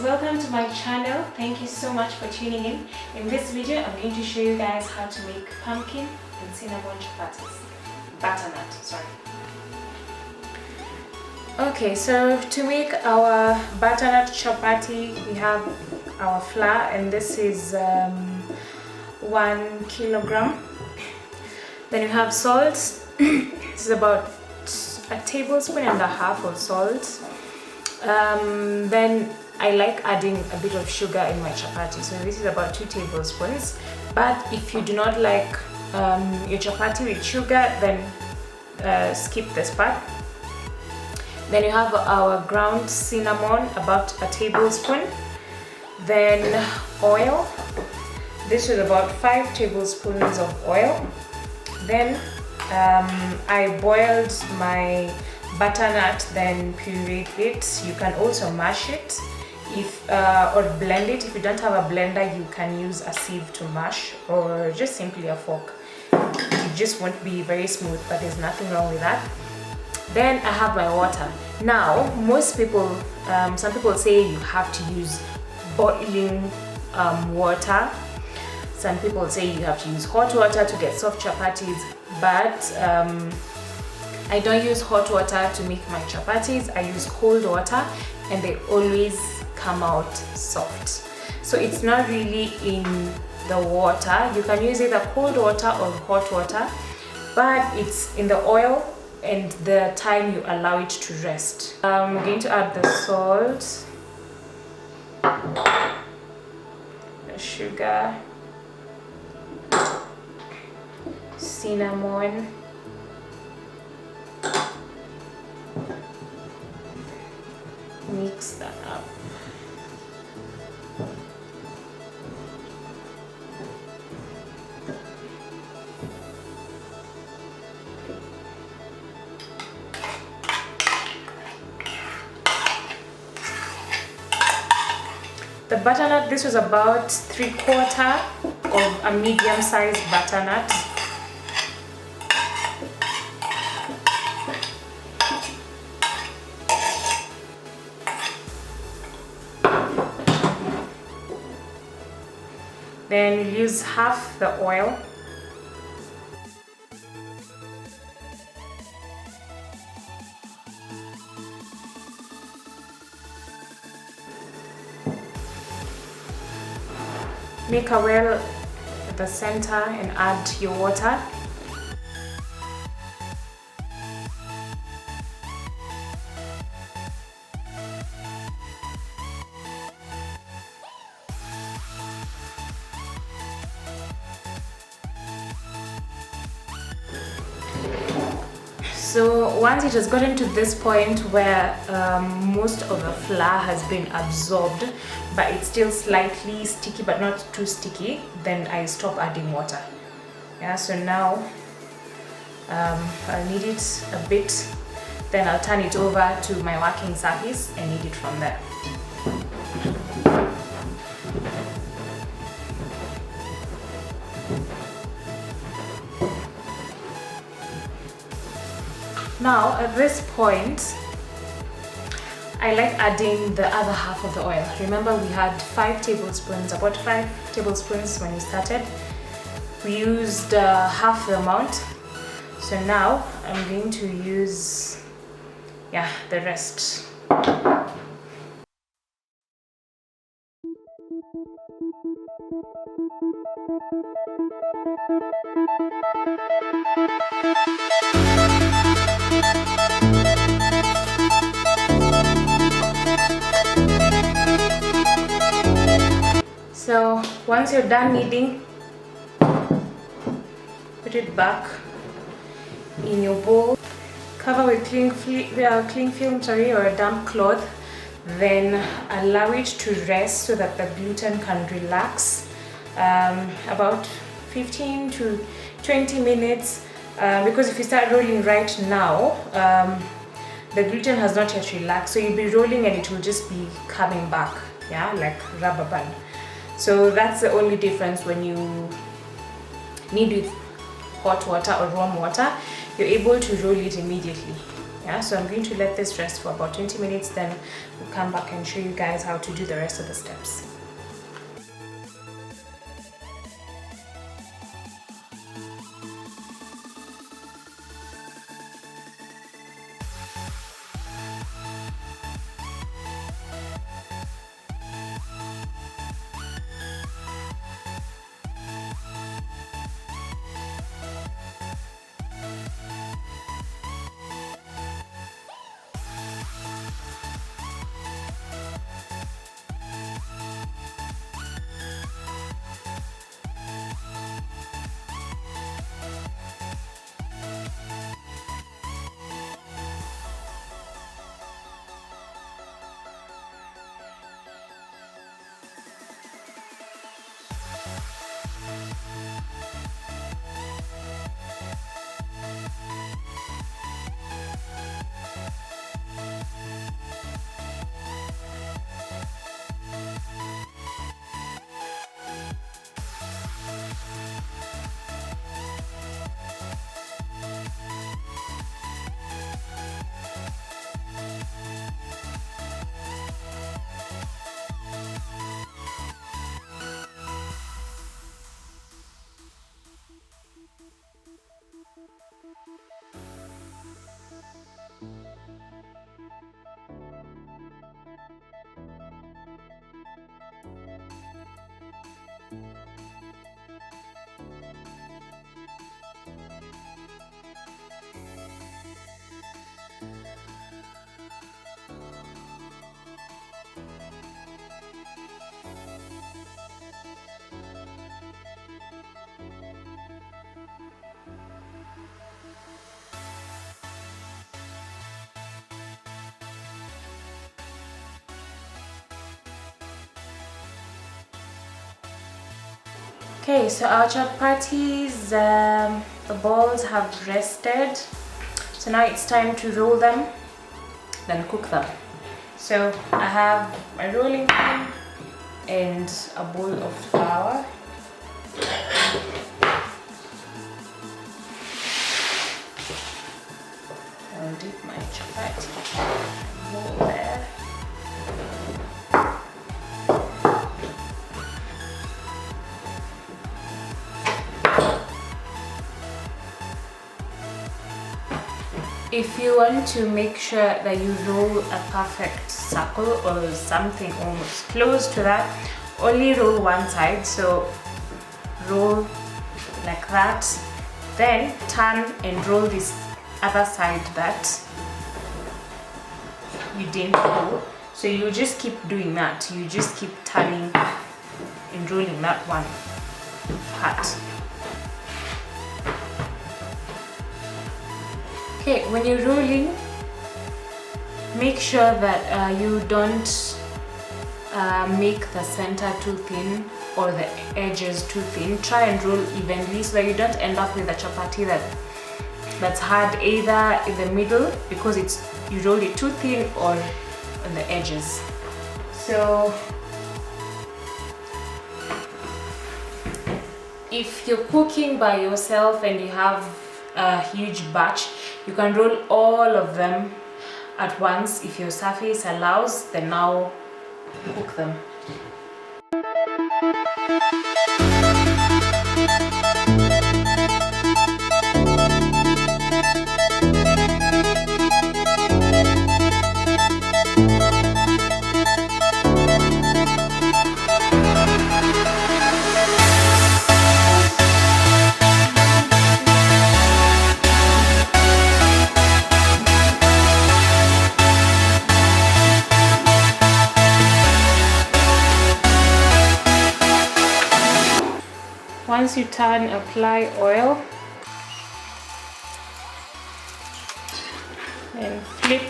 Welcome to my channel. Thank you so much for tuning in. In this video I'm going to show you guys how to make pumpkin and cinnamon chapatis. Butternut, sorry. Okay, so to make our butternut chapati we have our flour, and this is 1 kilogram. Then you have salt. This is about 1.5 tablespoons of salt. Then I like adding a bit of sugar in my chapati, so this is about 2 tablespoons. But if you do not like your chapati with sugar, then skip this part. Then you have our ground cinnamon, about 1 tablespoon. Then oil. This is about 5 tablespoons of oil. Then I boiled my butternut, then pureed it. You can also mash it or blend it. If you don't have a blender, you can use a sieve to mash, or just simply a fork. It just won't be very smooth, but there's nothing wrong with that. Then I have my water. Now most people, some people say you have to use boiling water. Some people say you have to use hot water to get soft chapatis, but I don't use hot water to make my chapatis. I use cold water, and they always come out soft. So it's not really in the water. You can use either cold water or hot water, but it's in the oil and the time you allow it to rest. I'm going to add the salt, the sugar, cinnamon, mix that up. The butternut, this was about 3/4 of a medium-sized butternut. Then use half the oil. Make a well at the center and add your water. So once it has gotten to this point where most of the flour has been absorbed, but it's still slightly sticky but not too sticky, then I stop adding water. Yeah, so now I'll knead it a bit, then I'll turn it over to my working surface and knead it from there. Now at this point, I like adding the other half of the oil. Remember we had 5 tablespoons, about 5 tablespoons when we started. We used half the amount. So now I'm going to use, the rest. So once you're done kneading, put it back in your bowl. Cover with cling film, or a damp cloth. Then allow it to rest so that the gluten can relax. About 15 to 20 minutes. Because if you start rolling right now, the gluten has not yet relaxed, so you'll be rolling and it will just be coming back, yeah, like rubber band. So that's the only difference. When you knead with hot water or warm water, you're able to roll it immediately. Yeah, so I'm going to let this rest for about 20 minutes, then we'll come back and show you guys how to do the rest of the steps. Okay, so our chapatis, the balls have rested. So now it's time to roll them, then cook them. So I have my rolling pin and a bowl of flour. I'll dip my chapati bowl there. If you want to make sure that you roll a perfect circle or something almost close to that, only roll one side. So roll like that, then turn and roll this other side that you didn't roll. So you just keep doing that. You just keep turning and rolling that one part. Okay, when you're rolling, make sure that you don't make the center too thin or the edges too thin. Try and roll evenly so that you don't end up with a chapati that's hard either in the middle because you rolled it too thin or on the edges. So if you're cooking by yourself and you have a huge batch, you can roll all of them at once. If your surface allows, then now cook them. Once you turn, apply oil. and flip.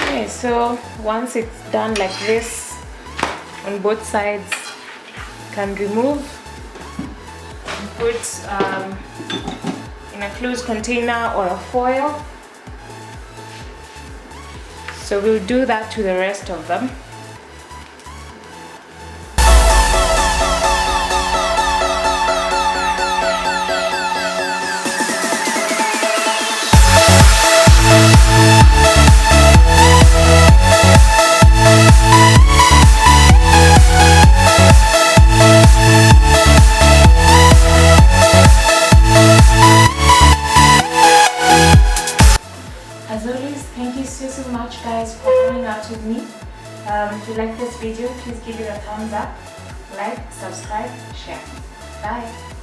Okay, so once it's done like this on both sides, you can remove and put in a closed container or a foil. So we'll do that to the rest of them. As always, thank you so much guys for hanging out with me. If you like this video, please give it a thumbs up, like, subscribe, share. Bye.